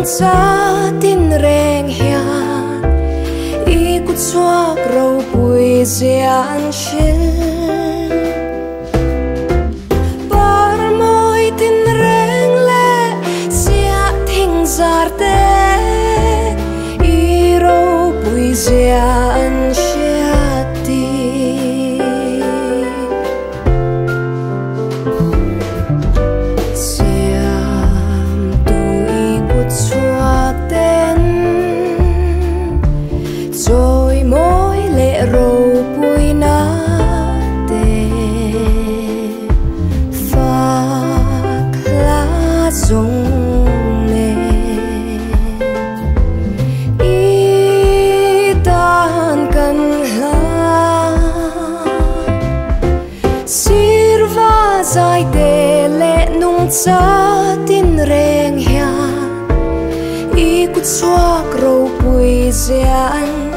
nung sa tin reng hian I kut suak rau pui zian shil par moi tin reng le sia thing zar te I rau pui zian shiati rồi mỗi lệ râu bụi nát tê phác lá rung nè ý tan cần la sirva dài tê lệ nung cha tin reng hian ý cút xoak râu bụi zian